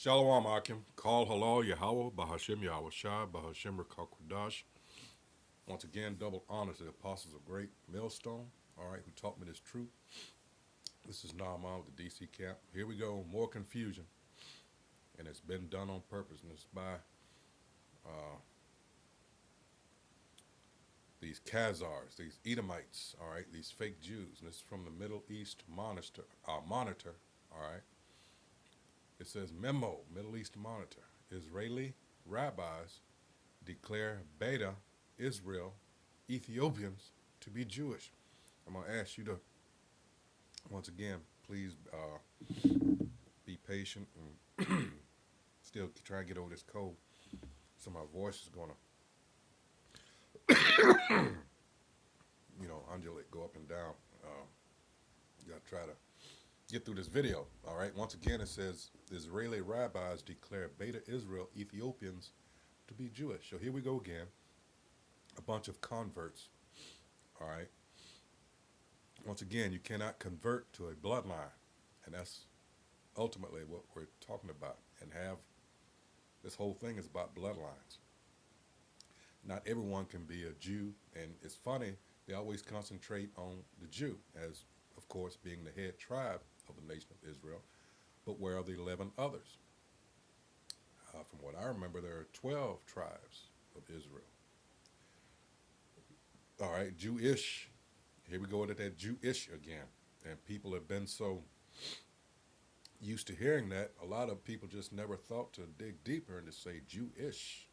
Shalom Akim, Call Halal Yahweh, Bahashim Yahweh Shai, Bahashim Rakakudash. Once again, double honor to the apostles of great millstone, all right, who taught me this truth. This is Naaman with the DC camp. Here we go, more confusion, and it's been done on purpose, and it's by uh, these Khazars, these Edomites, all right, these fake Jews, and this is from the Middle East Monitor, all right. It says Memo, Middle East Monitor, Israeli rabbis declare Beta Israel Ethiopians to be Jewish. I'm going to ask you to, once again, please be patient and still try and get over this cold. So my voice is going to, undulate, go up and down. Got to try to get through this video. All right. Once again, it says Israeli rabbis declare Beta Israel Ethiopians to be Jewish. So here we go again. A bunch of converts. All right. Once again, you cannot convert to a bloodline, and that's ultimately what we're talking about. And have this whole thing is about bloodlines. Not everyone can be a Jew, and it's funny, they always concentrate on the Jew as, of course, being the head tribe of the nation of Israel. But where are the 11 others? From what I remember, there are 12 tribes of Israel. All right, Jewish. Here we go to that Jewish again. And people have been so used to hearing that, a lot of people just never thought to dig deeper and to say Jewish.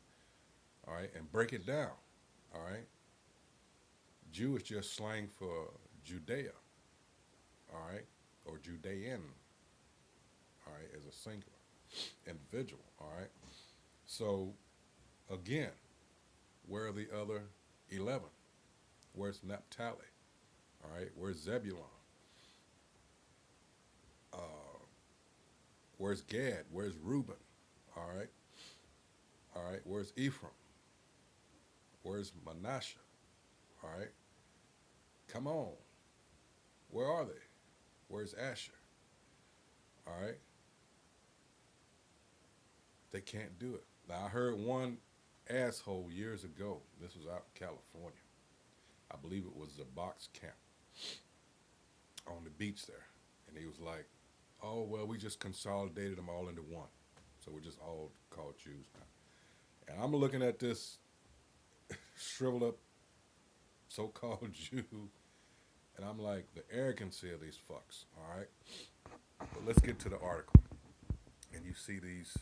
All right, and break it down. All right. Jew is just slang for Judea. All right, or Judean. All right, as a singular individual. All right. So again, where are the other 11? Where's Naphtali? All right, where's Zebulon? Uh, where's Gad? Where's Reuben? All right, all right. Where's Ephraim? Where's Manasseh? All right, come on. Where are they? Where's Asher? All right, they can't do it. Now I heard one asshole years ago. This was out in California. I believe it was a box camp on the beach there, and he was like, "Oh well, we just consolidated them all into one, so we're just all called Jews now." And I'm looking at this shriveled up so-called Jew, and I'm like, the arrogancy of these fucks. All right, but let's get to the article. And you see these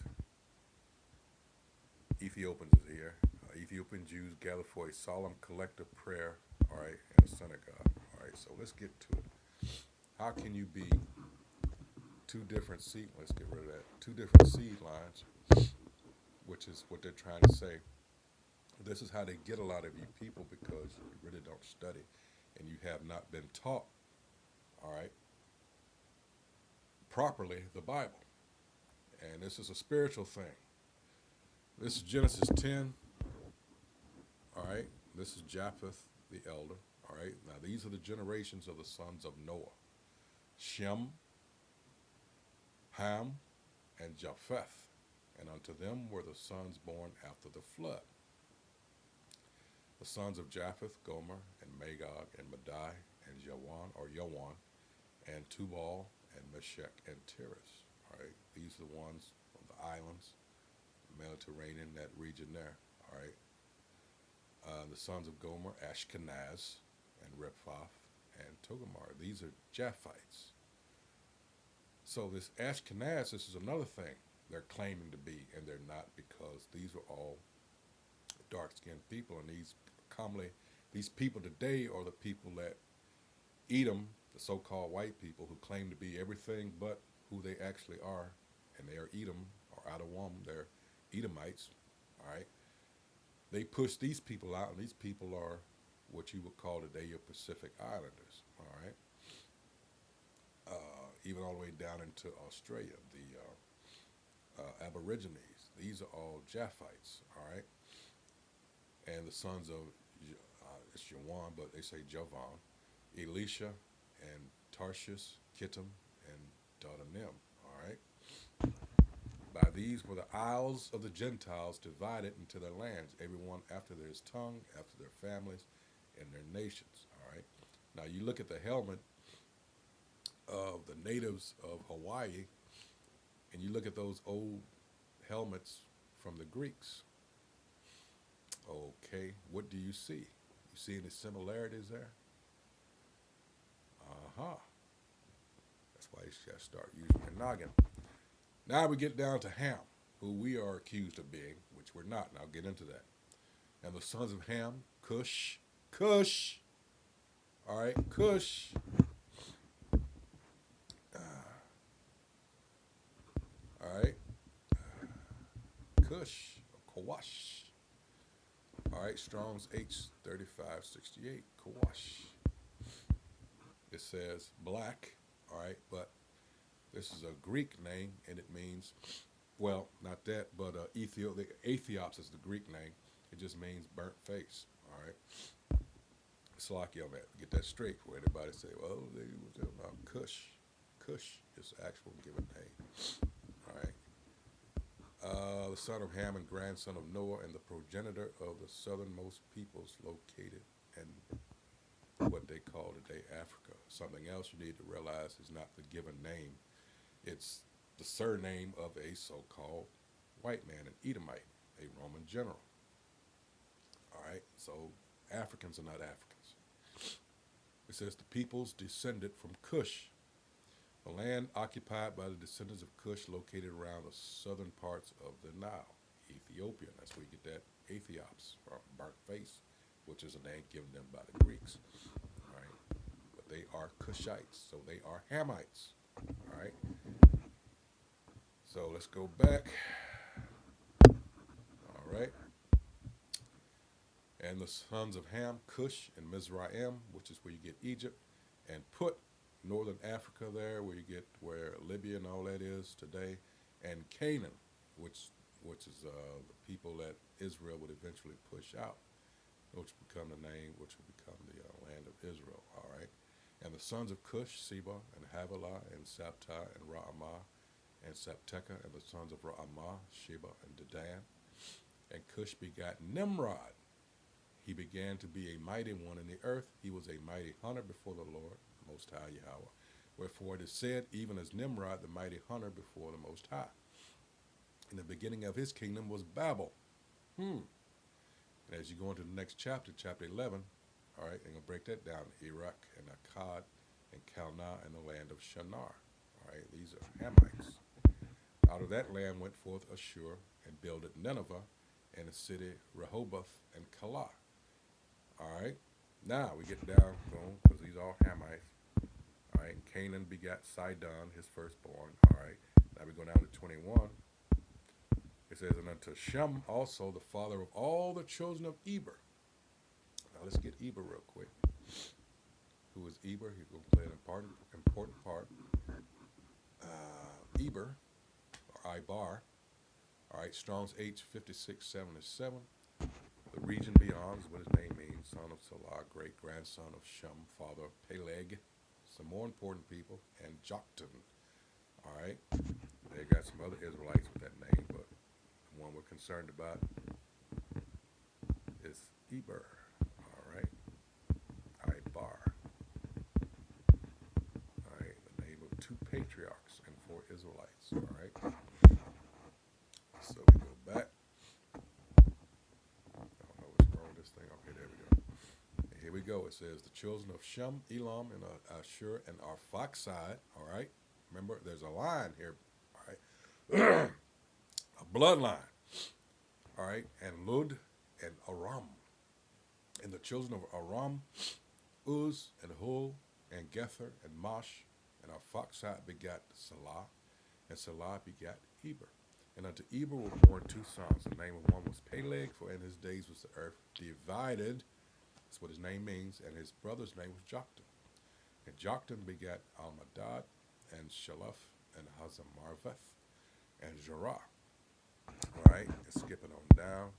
Ethiopians here. Ethiopian Jews gather for a solemn collective prayer. All right, in a synagogue. All right, so let's get to it. How can you be two different seed? Let's get rid of that. Two different seed lines, which is what they're trying to say. This is how they get a lot of you people because you really don't study and you have not been taught, all right, properly the Bible. And this is a spiritual thing. This is Genesis 10, all right. This is Japheth the elder, all right. Now these are the generations of the sons of Noah: Shem, Ham, and Japheth. And unto them were the sons born after the flood. The sons of Japheth, Gomer, and Magog, and Madai, and Yawan, and Tubal, and Meshech, and Tiras. All right, these are the ones of the islands, Mediterranean, that region there. All right. The sons of Gomer, Ashkenaz, and Rephath, and Togarmah. These are Japhites. So this Ashkenaz, this is another thing they're claiming to be, and they're not, because these are all dark-skinned people, and these people today are the people that Edom, the so-called white people who claim to be everything but who they actually are, and they are Edom or Adawam, they're Edomites. All right, they push these people out, and these people are what you would call today your Pacific Islanders. All right, even all the way down into Australia, the Aborigines. These are all Japhites. All right, and the sons of it's Jawan, but they say Javan, Elisha, and Tarshish, Kittim, and Dardanim. All right. By these were the isles of the Gentiles divided into their lands, everyone after their tongue, after their families, and their nations. All right. Now you look at the helmet of the natives of Hawaii, and you look at those old helmets from the Greeks. Okay, what do you see? You see any similarities there? Uh-huh. That's why you got to start using your noggin. Now we get down to Ham, who we are accused of being, which we're not, and I'll get into that. And the sons of Ham, Cush, all right, Cush, all right, Cush, Kawash, all right, Strong's H3568, Kawash. It says black, all right, but this is a Greek name, and it means, well, not that, but Ethiops is the Greek name. It just means burnt face, all right. Slocky on that. Get that straight for anybody say, well, they were talking about Cush. Cush is the actual given name, all right. The son of Ham and grandson of Noah and the progenitor of the southernmost peoples located in what they call today Africa. Something else you need to realize is not the given name. It's the surname of a so-called white man, an Edomite, a Roman general. All right, so Africans are not Africans. It says the peoples descended from Cush, the land occupied by the descendants of Cush located around the southern parts of the Nile, Ethiopia. That's where you get that Ethiops from, burnt face, which is a name given them by the Greeks. All right, but they are Cushites, so they are Hamites. All right. So let's go back. All right. And the sons of Ham, Cush, and Mizraim, which is where you get Egypt, and put northern Africa there, where you get where Libya and all that is today, and Canaan, which is the people that Israel would eventually push out, which will become the name, which will become the land of Israel. All right. And the sons of Cush, Seba, and Havilah, and Sabta, and Ra'amah, and Sapteca, and the sons of Ra'amah, Sheba, and Dedan. And Cush begat Nimrod. He began to be a mighty one in the earth. He was a mighty hunter before the Lord, the Most High Yahweh. Wherefore it is said, even as Nimrod, the mighty hunter before the Most High. And the beginning of his kingdom was Babel. And as you go into the next chapter, chapter 11, all right, I'm going to break that down. Iraq and Akkad and Calneh and the land of Shinar. All right, these are Hamites. Out of that land went forth Ashur and builded Nineveh and the city Rehoboth and Calah. All right, now we get down, because these are all Hamites. All right, and Canaan begat Sidon, his firstborn. All right, now we go down to 21. It says, and unto Shem also, the father of all the children of Eber. Now let's get Eber real quick. Who is Eber? He's going to play an important part. Eber, or Ibar. All right, Strong's H5677. The region beyond is what his name means. Son of Salah, great grandson of Shem, father of Peleg. Some more important people, and Joktan. All right, they got some other Israelites with that name, but the one we're concerned about is Eber. All right, Ibar. All right, the name of two patriarchs and four Israelites. All right. So we go back. I don't know what's wrong with this thing. Okay, there we go. And here we go. It says the children of Shem, Elam, and Ashur, and Arphaxad. All right. Remember, there's a line here. All right. A bloodline. All right. And Lud and Aram. And the children of Aram, Uz and Hul and Gether and Mash. And Arphaxad begat Salah. And Salah begat Eber. And unto Eber were born two sons. The name of one was Peleg, for in his days was the earth divided. That's what his name means. And his brother's name was Joktan. And Joktan begat Almadad and Shalaf and Hazamarveth and Jerah. All right, and skipping on down.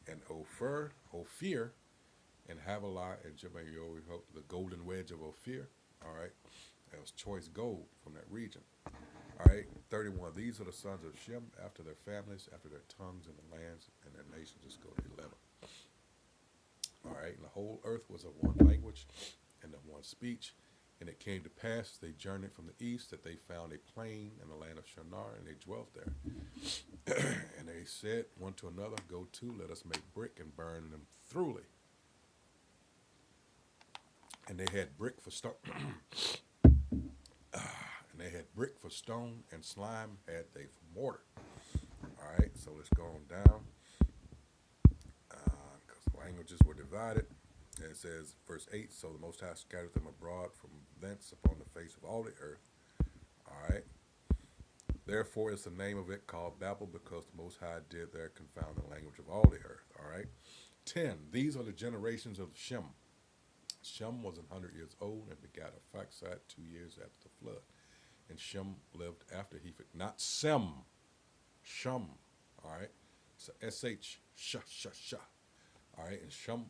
And Ophir, and Havilah and Jebayo, the golden wedge of Ophir. All right, that was choice gold from that region. All right, 31. These are the sons of Shem after their families, after their tongues and the lands and their nations. Let's go to 11. All right, and the whole earth was of one language and of one speech. And it came to pass, they journeyed from the east, that they found a plain in the land of Shinar, and they dwelt there. And they said one to another, go to, let us make brick and burn them thoroughly. And they had brick for stone, and they had brick for stone, and slime had they for mortar. All right, so let's go on down, because languages were divided. And it says, verse 8, so the Most High scattered them abroad from thence upon the face of all the earth. All right. Therefore is the name of it called Babel, because the Most High did there confound the language of all the earth. All right. 10. These are the generations of Shem. Shem was 100 years old and begat Arphaxad 2 years after the flood. And Shem lived after he, not Sem, Shem. All right. So S-H, Shah. All right. And Shem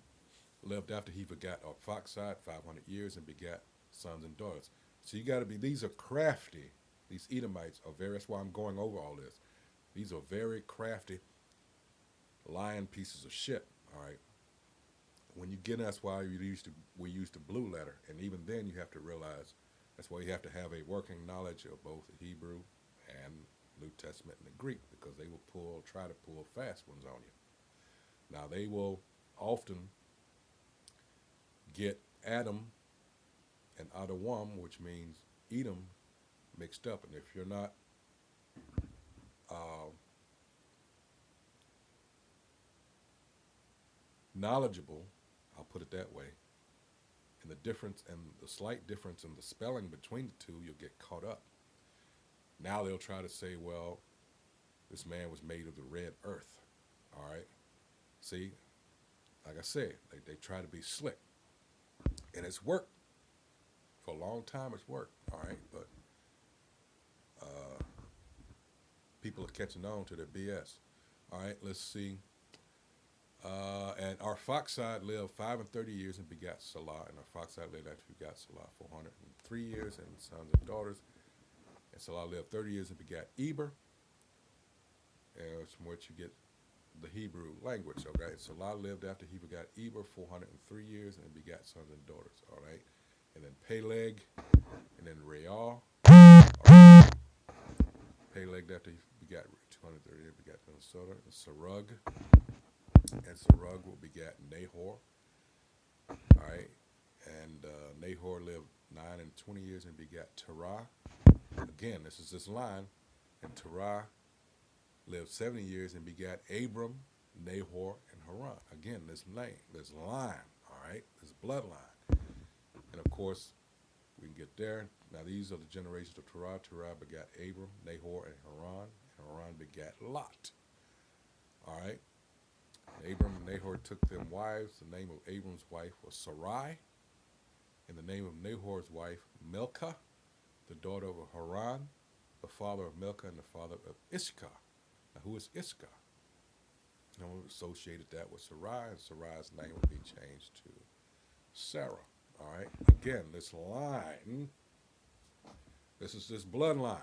lived after he begat Arphaxad 500 years and begat sons and daughters. So you got to be, these are crafty. These Edomites are very, that's why I'm going over all this. These are very crafty, lying pieces of shit, all right? When you get, that's why we use the blue letter. And even then you have to realize, that's why you have to have a working knowledge of both the Hebrew and New Testament and the Greek, because they will try to pull fast ones on you. Now they will often get Adam and Adawam, which means Edom, mixed up. And if you're not knowledgeable, I'll put it that way, and the difference and the slight difference in the spelling between the two, you'll get caught up. Now they'll try to say, well, this man was made of the red earth. All right. See, like I said, they try to be slick. And it's worked. For a long time it's worked. All right. But people are catching on to their BS. All right, let's see. And Arphaxad lived 530 years and begat Salah. And Arphaxad lived after he begat Salah 403 years and sons and daughters. And Salah lived 30 years and begat Eber. And it's from which you get the Hebrew language. Okay, Salah lived after he begat Eber 403 years and begat sons and daughters. All right, and then Peleg, and then Real. Right. Peleg after he begat 230 and begat Minnesota. And Serug, and Serug will begat Nahor. All right, and Nahor lived 9 and 20 years and begat Terah. Again, this is this line, and Terah lived 70 years and begat Abram, Nahor, and Haran. Again, this name, this line, all right, this bloodline. And of course, we can get there. Now, these are the generations of Terah. Terah begat Abram, Nahor, and Haran. And Haran begat Lot. All right. And Abram and Nahor took them wives. The name of Abram's wife was Sarai. And the name of Nahor's wife, Milcah, the daughter of Haran, the father of Milcah, and the father of Iscah. Now, who is Iscah? And we associated that with Sarai, and Sarai's name would be changed to Sarah. All right. Again, this line, this is this bloodline.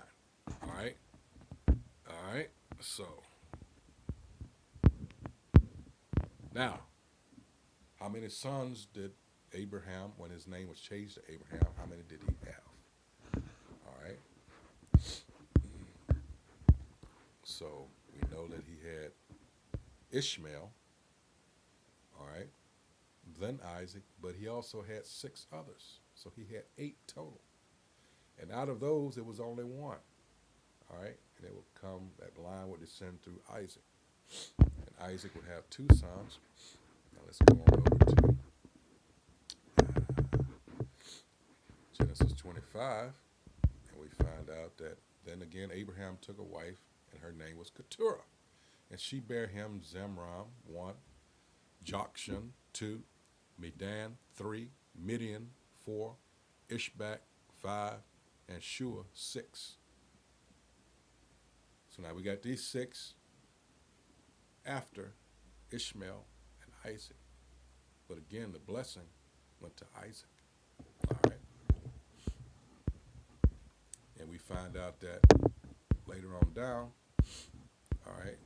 All right. All right. So, now, how many sons did Abraham, when his name was changed to Abraham, how many did he have? All right. So, we know that he had Ishmael, all right, then Isaac, but he also had 6 others. So he had 8 total. And out of those, it was only one, all right, and it would come, that line would descend through Isaac. And Isaac would have 2 sons. Now let's go on over to Genesis 25, and we find out that then again Abraham took a wife, and her name was Keturah. And she bare him Zemram, 1, Jokshan, 2, Medan, 3, Midian, 4, Ishbak, 5, and Shua, 6. So now we got these 6 after Ishmael and Isaac. But again, the blessing went to Isaac. All right. And we find out that Later on down, all right,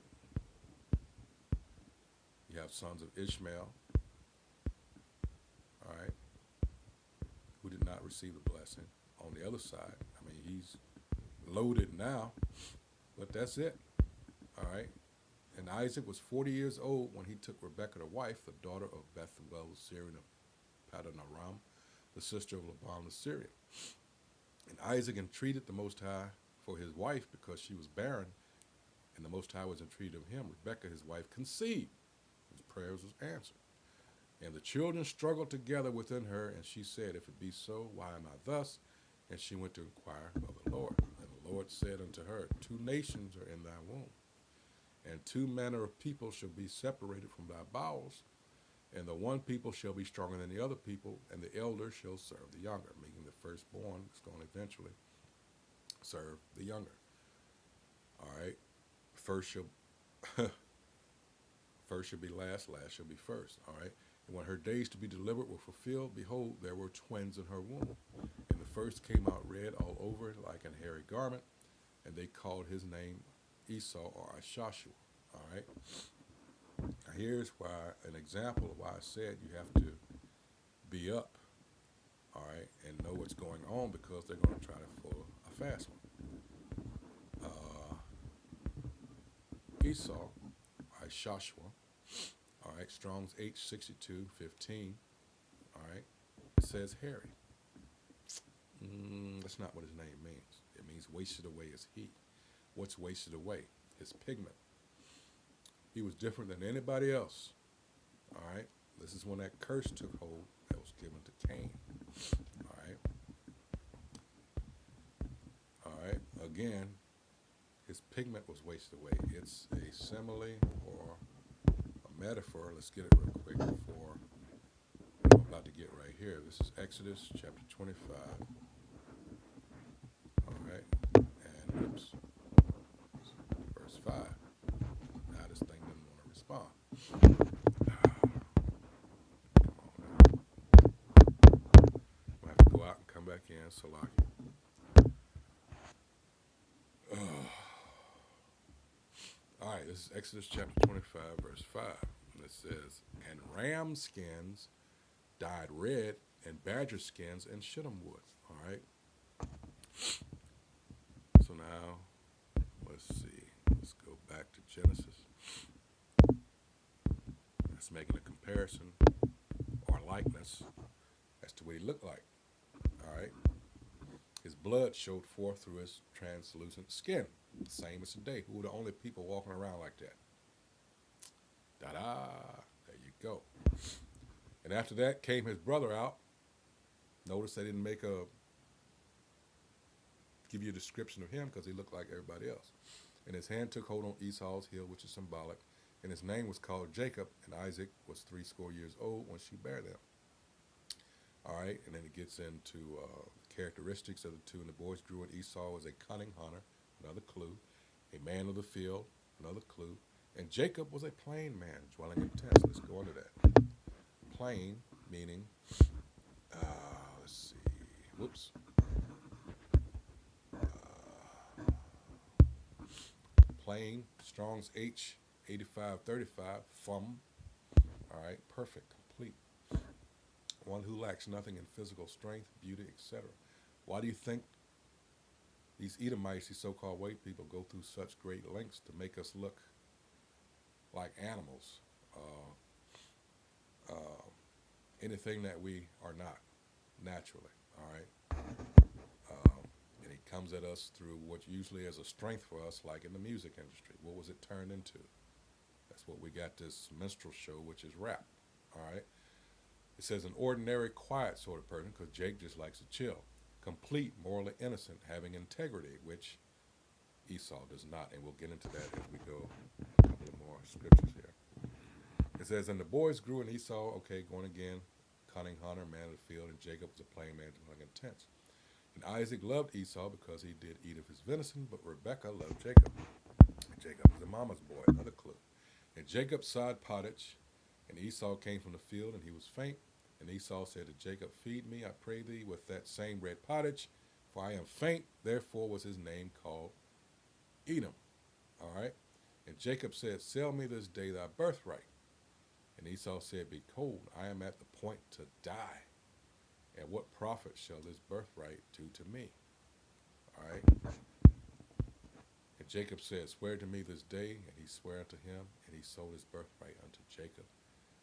you have sons of Ishmael, all right, who did not receive the blessing. On the other side, I mean, he's loaded now, but that's it, all right. And Isaac was 40 years old when he took Rebekah to wife, the daughter of Bethuel the Syrian of Paddan Aram, the sister of Laban the Syrian. And Isaac entreated the Most High for his wife because she was barren, and the Most High was entreated of him. Rebekah, his wife, conceived. His prayers was answered. And the children struggled together within her, and she said, If it be so, why am I thus? And she went to inquire of the Lord. And the Lord said unto her, 2 nations are in thy womb, and 2 manner of people shall be separated from thy bowels, and the one people shall be stronger than the other people, and the elder shall serve the younger, meaning the firstborn is going to eventually serve the younger. All right, first shall first shall be last, last shall be first. All right, and when her days to be delivered were fulfilled, behold, there were twins in her womb, and the first came out red all over like an hairy garment, and they called his name Esau or Ashashua. All right. Now here's why an example of why I said you have to be up, all right, and know what's going on because they're going to try to pull a fast one. Esau, Ashashua, all right, Strong's H62:15, all right, it says hairy. That's not what his name means. It means wasted away is he. What's wasted away? His pigment. He was different than anybody else. All right. This is when that curse took hold that was given to Cain. All right. All right. Again, his pigment was wasted away. It's a simile or a metaphor. Let's get it real quick for what I'm about to get right here. This is Exodus chapter 25. All right. And oops. Verse 5. Now this thing doesn't want to respond. Come on now. We'll have to go out and come back in, Salaki. All right, this is Exodus chapter 25, verse 5. And it says, And ram skins dyed red, and badger skins and shittim wood. All right. So now, let's see. Let's go back to Genesis. That's making a comparison or likeness as to what he looked like. All right. His blood showed forth through his translucent skin, the same as today. Who were the only people walking around like that? Da-da. There you go. And after that came his brother out. Notice they didn't give you a description of him because he looked like everybody else. And his hand took hold on Esau's heel, which is symbolic, and his name was called Jacob, and Isaac was 80 years old when she bare them. All right, and then it gets into characteristics of the two. And the boys grew, and Esau was a cunning hunter, another clue, a man of the field, another clue, and Jacob was a plain man, dwelling in tents. Let's go into that. Plain, meaning, let's see, whoops. Plain, Strong's H8535, fum. All right, perfect, complete. One who lacks nothing in physical strength, beauty, etc. Why do you think these Edomites, these so-called white people, go through such great lengths to make us look like animals? Anything that we are not, naturally, all right? And he comes at us through what usually is a strength for us, like in the music industry. What was it turned into? That's what we got this minstrel show, which is rap, all right? It says an ordinary, quiet sort of person, because Jake just likes to chill. Complete, morally innocent, having integrity, which Esau does not, and we'll get into that as we go a couple of more scriptures here. It says, and the boys grew, and Esau, okay, going again, cunning hunter, man of the field, and Jacob was a plain man dwelling in tents. And Isaac loved Esau because he did eat of his venison, but Rebekah loved Jacob. And Jacob was a mama's boy, another clue. And Jacob sod pottage, and Esau came from the field, and he was faint. And Esau said to Jacob, feed me, I pray thee, with that same red pottage, for I am faint. Therefore was his name called Edom. All right. And Jacob said, Sell me this day thy birthright. And Esau said, Behold, I am at the point to die. And what profit shall this birthright do to me? All right. And Jacob said, Swear to me this day. And he sware unto him, and he sold his birthright unto Jacob.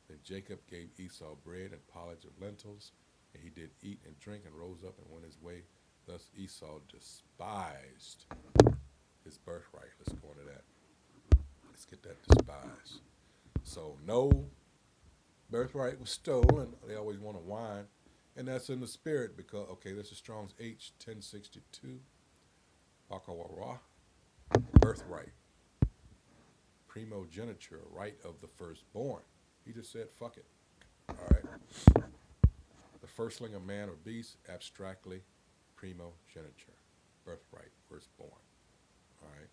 Then Jacob gave Esau bread and pottage of lentils, and he did eat and drink, and rose up and went his way. Thus Esau despised his birthright. Let's go into that. Let's get that despised. So no birthright was stolen. They always want to whine. And that's in the spirit because, okay, this is Strong's H 1062. Bakawara. Birthright. Primogeniture, right of the firstborn. He just said, fuck it. All right. The firstling of man or beast, abstractly, primogeniture. Birthright, firstborn. All right.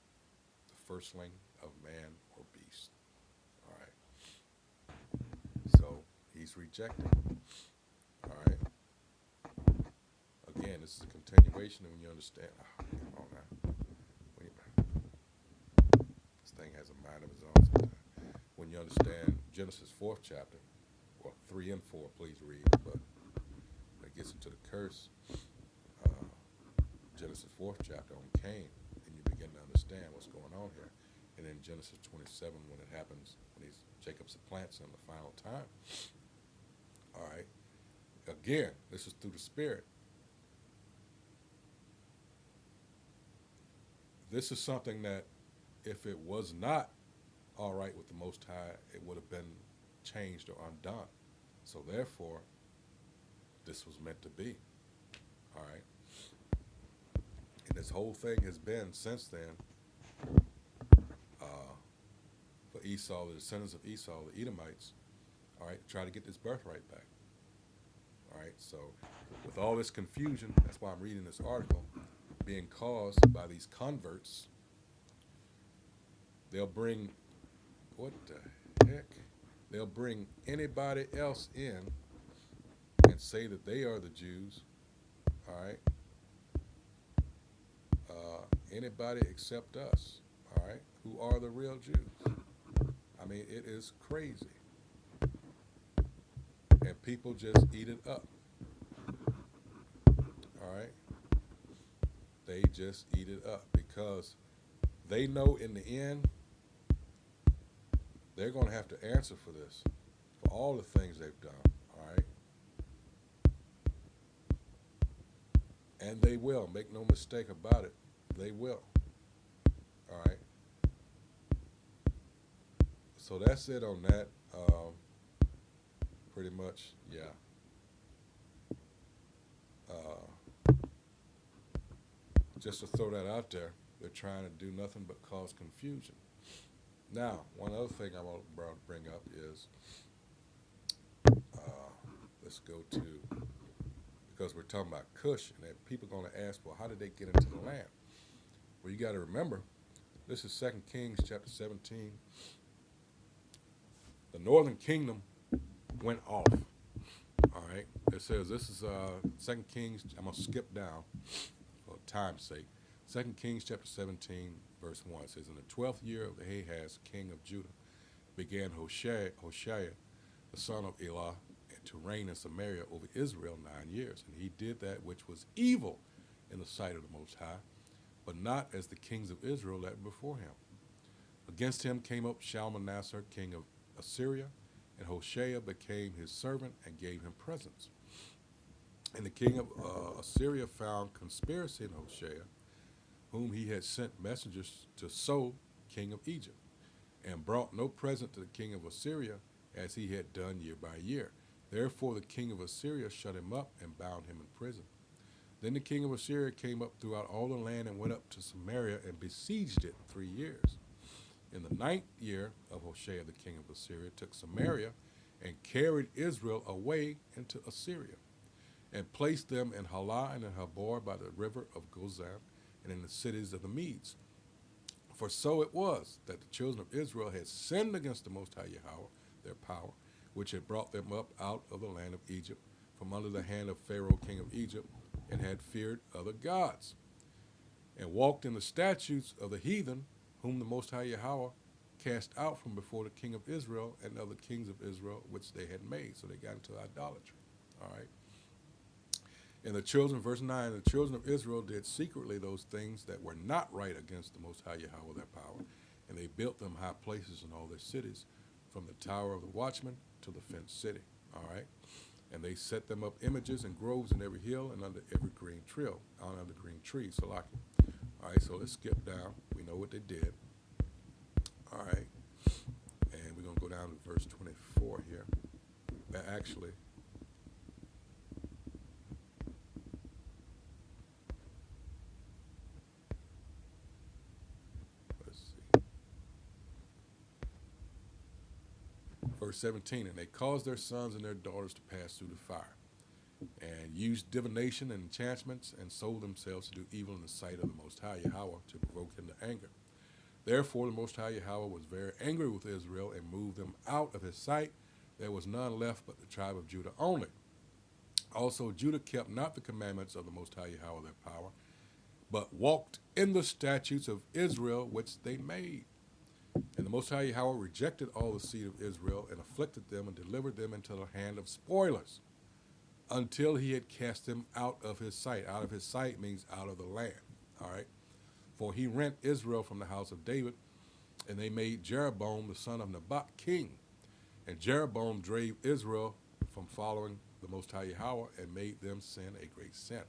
The firstling of man or beast. All right. So he's rejecting. All right. Again, this is a continuation, and when you understand, come on now. This thing has a mind of its own sometimes. When you understand Genesis 4th chapter, well, 3 and 4, please read, but when it gets into the curse, Genesis 4th chapter on Cain, and you begin to understand what's going on here. And then Genesis 27, when it happens, when Jacob supplants him the final time. All right. Again, this is through the Spirit. This is something that if it was not all right with the Most High, it would have been changed or undone. So therefore, this was meant to be. All right. And this whole thing has been since then for Esau, the descendants of Esau, the Edomites, all right, to try to get this birthright back. All right. So with all this confusion, that's why I'm reading this article, being caused by these converts, they'll bring, what the heck? They'll bring anybody else in and say that they are the Jews, all right? Anybody except us, all right, who are the real Jews. I mean, it is crazy. And people just eat it up, all right? They just eat it up because they know in the end they're going to have to answer for this, for all the things they've done, all right? And they will. Make no mistake about it. They will. All right? So that's it on that. Pretty much, yeah. Just to throw that out there, they're trying to do nothing but cause confusion. Now, one other thing I want to bring up is, let's go to, because we're talking about Cush, and people are going to ask, well, how did they get into the land? Well, you got to remember, this is 2 Kings chapter 17. The northern kingdom went off. All right. It says this is 2 Kings. I'm going to skip down for time's sake. 2 Kings chapter 17, verse 1. It says, in the 12th year of Ahaz, king of Judah, began Hoshea, the son of Elah, to reign in Samaria over Israel 9 years. And he did that which was evil in the sight of the Most High, but not as the kings of Israel that were before him. Against him came up Shalmaneser, king of Assyria, and Hoshea became his servant and gave him presents. And the king of Assyria found conspiracy in Hoshea, whom he had sent messengers to So, king of Egypt, and brought no present to the king of Assyria, as he had done year by year. Therefore the king of Assyria shut him up and bound him in prison. Then the king of Assyria came up throughout all the land and went up to Samaria and besieged it 3 years. In the 9th year of Hoshea, the king of Assyria took Samaria and carried Israel away into Assyria, and placed them in Halah and in Habor by the river of Gozan, and in the cities of the Medes. For so it was that the children of Israel had sinned against the Most High Yahweh, their power, which had brought them up out of the land of Egypt, from under the hand of Pharaoh, king of Egypt, and had feared other gods. and walked in the statutes of the heathen, whom the Most High Yahweh cast out from before the king of Israel and other kings of Israel, which they had made. So they got into idolatry. All right. And the children, verse 9, the children of Israel did secretly those things that were not right against the Most High Yahweh their power, and they built them high places in all their cities, from the tower of the watchman to the fenced city. All right. And they set them up images and groves in every hill and under every green tree, on every green tree. So like, all right. So let's skip down. We know what they did. All right. And we're gonna go down to verse 24 here. That actually. Let's see. Verse 17, and they caused their sons and their daughters to pass through the fire, and used divination and enchantments, and sold themselves to do evil in the sight of the Most High Yahweh to provoke him to anger. Therefore the Most High Yahweh was very angry with Israel and moved them out of his sight. There was none left but the tribe of Judah only. Also Judah kept not the commandments of the Most High Yahweh their power, but walked in the statutes of Israel which they made. And the Most High Yahweh rejected all the seed of Israel and afflicted them and delivered them into the hand of spoilers until he had cast them out of his sight. Out of his sight means out of the land. All right. For he rent Israel from the house of David, and they made Jeroboam the son of Nebat king. And Jeroboam drave Israel from following the Most High Yahweh and made them sin a great sin.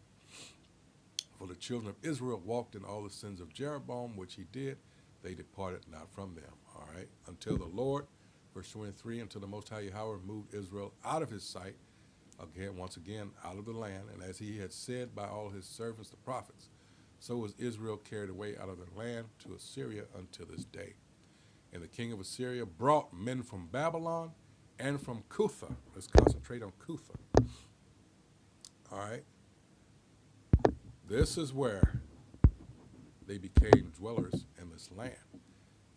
For the children of Israel walked in all the sins of Jeroboam, which he did. They departed not from them. All right. Until the Lord, verse 23, until the Most High Yahweh moved Israel out of his sight, once again, out of the land. And as he had said by all his servants, the prophets, so was Israel carried away out of the land to Assyria until this day. And the king of Assyria brought men from Babylon and from Cutha. Let's concentrate on Cutha. All right. This is where they became dwellers in this land.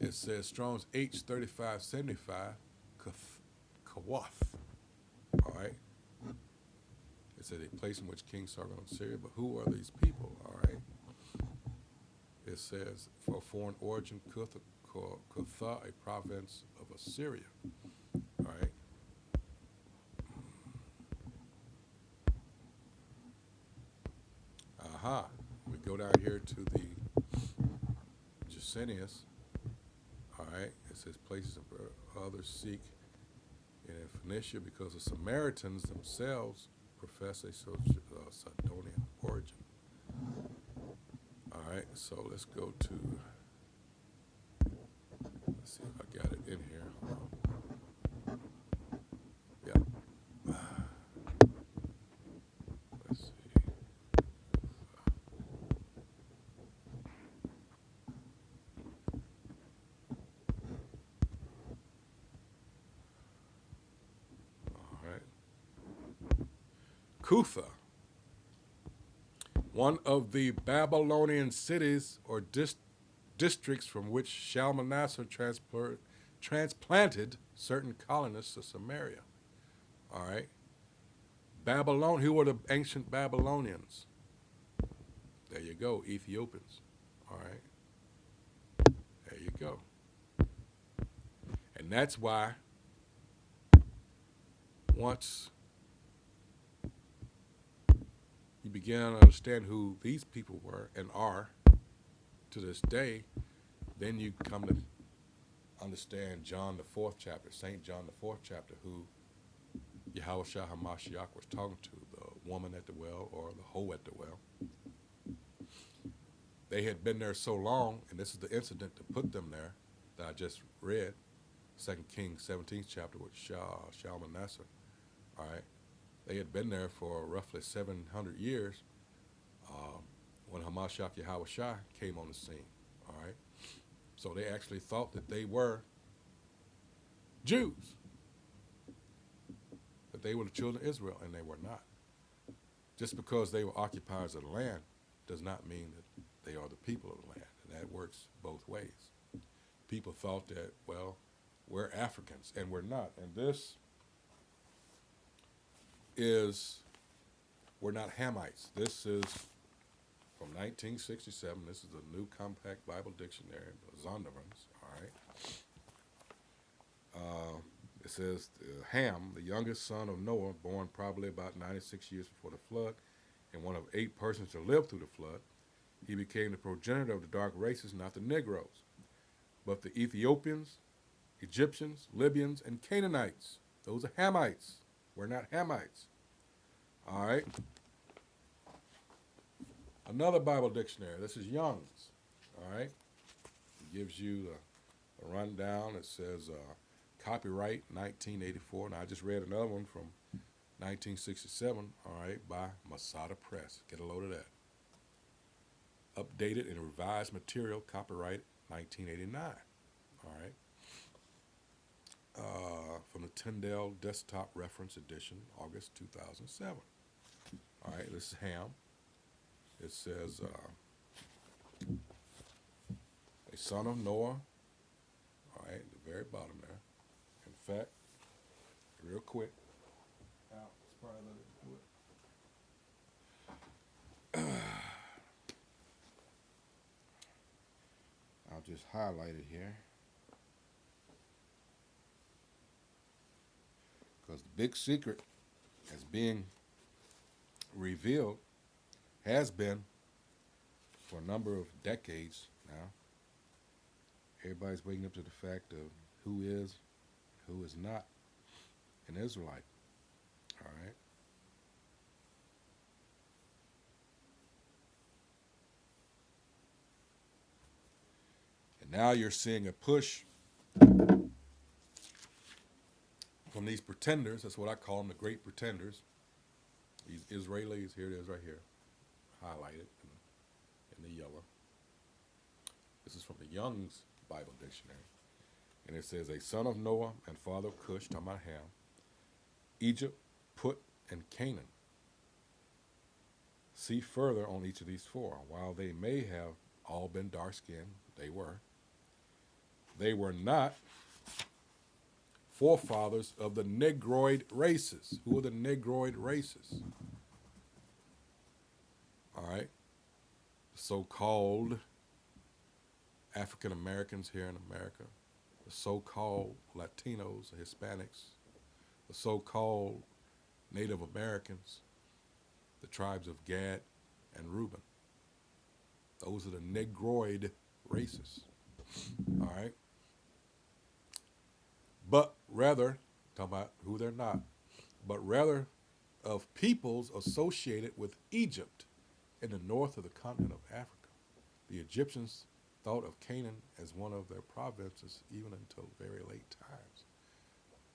It says Strong's H3575, Kawath. All right. It said a place in which King Sargon of Syria. But who are these people? All right. It says for foreign origin, Cutha, a province of Assyria. All right. Aha. We go down here to the Jusinius. All right. It says places of others seek in Phoenicia because the Samaritans themselves profess a Sidonian origin. All right. So let's go to, let's see if I got it in here. Hold on. Yeah. Let's see. All right. Cutha, one of the Babylonian cities or districts from which Shalmaneser transplanted certain colonists to Samaria. All right. Babylon, who were the ancient Babylonians? There you go, Ethiopians. All right. There you go. And that's why once you begin to understand who these people were and are to this day, then you come to understand John the 4th chapter, St. John the 4th chapter, who Yahweh Shah HaMashiach was talking to, the woman at the well or the hoe at the well. They had been there so long, and this is the incident that put them there that I just read, 2 Kings 17th chapter with Shalmaneser. All right. They had been there for roughly 700 years when Hamashiach Yahweh Shai came on the scene. All right. So they actually thought that they were Jews, that they were the children of Israel, and they were not. Just because they were occupiers of the land does not mean that they are the people of the land, and that works both ways. People thought that, well, we're Africans, and we're not. And this is, we're not Hamites. This is from 1967. This is the New Compact Bible Dictionary, the Zondervan's, all right? It says Ham, the youngest son of Noah, born probably about 96 years before the flood, and one of 8 persons to live through the flood. He became the progenitor of the dark races, not the Negroes, but the Ethiopians, Egyptians, Libyans, and Canaanites. Those are Hamites. We're not Hamites. All right. Another Bible dictionary. This is Young's. All right. It gives you a rundown. It says copyright 1984. Now I just read another one from 1967. All right, by Masada Press. Get a load of that. Updated and revised material, copyright 1989. All right. From the Tyndale Desktop Reference Edition, August 2007. All right, this is Ham. It says, a son of Noah. All right, the very bottom there. In fact, real quick. Let's probably let it do it. I'll just highlight it here. Because the big secret is being revealed, has been for a number of decades now. Everybody's waking up to the fact of who is not an Israelite. All right. And now you're seeing a push from these pretenders. That's what I call them, the great pretenders. These Israelis, here it is right here, highlighted in the yellow. This is from the Young's Bible Dictionary. And it says, a son of Noah and father of Cush, talking about Ham, Egypt, Put, and Canaan. See further on each of these 4. While they may have all been dark-skinned, they were not forefathers of the Negroid races. Who are the Negroid races? All right. So-called African Americans here in America, the so-called Latinos, Hispanics, the so-called Native Americans, the tribes of Gad and Reuben. Those are the Negroid races. All right. But rather, talking about who they're not, but rather of peoples associated with Egypt in the north of the continent of Africa. The Egyptians thought of Canaan as one of their provinces even until very late times.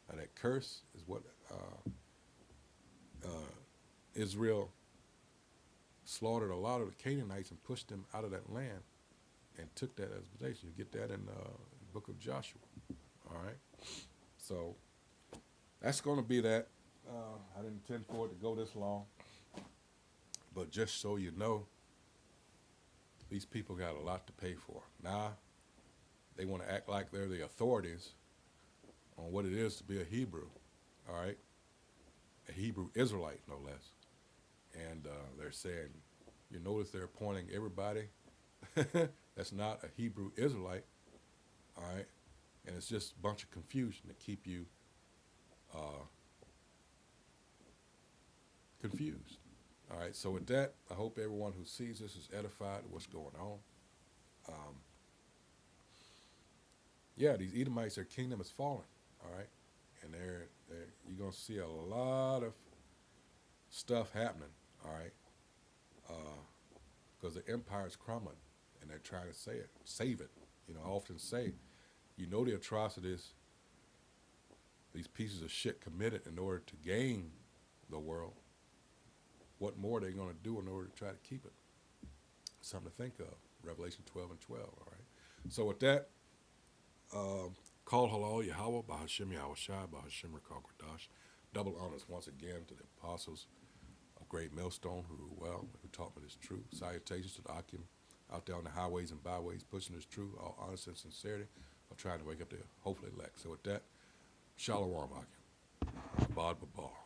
And that curse is what Israel slaughtered a lot of the Canaanites and pushed them out of that land and took that as possession. You get that in the book of Joshua. All right. So that's going to be that. I didn't intend for it to go this long. But just so you know, these people got a lot to pay for. Now, they want to act like they're the authorities on what it is to be a Hebrew, all right? A Hebrew Israelite, no less. And they're saying, you notice they're appointing everybody that's not a Hebrew Israelite, all right? And it's just a bunch of confusion to keep you confused. All right, so with that, I hope everyone who sees this is edified of what's going on. Yeah, these Edomites, their kingdom is falling, all right? And you're going to see a lot of stuff happening, all right? Because the empire is crumbling, and they're trying to save it. You know, I often say, you know the atrocities these pieces of shit committed in order to gain the world. What more are they going to do in order to try to keep it? Something to think of. Revelation 12 and 12, all right? So with that, call halal Yahweh, Bahashim Yahweh Shai, Bahashim Rakal Kradash. Double honors once again to the apostles of Great Millstone who rule well, who taught me this truth. Salutations to the Akim out there on the highways and byways, pushing this truth, all honesty and sincerity of trying to wake up the hopefully elect. So with that, Shalom Akim. Abad Babal.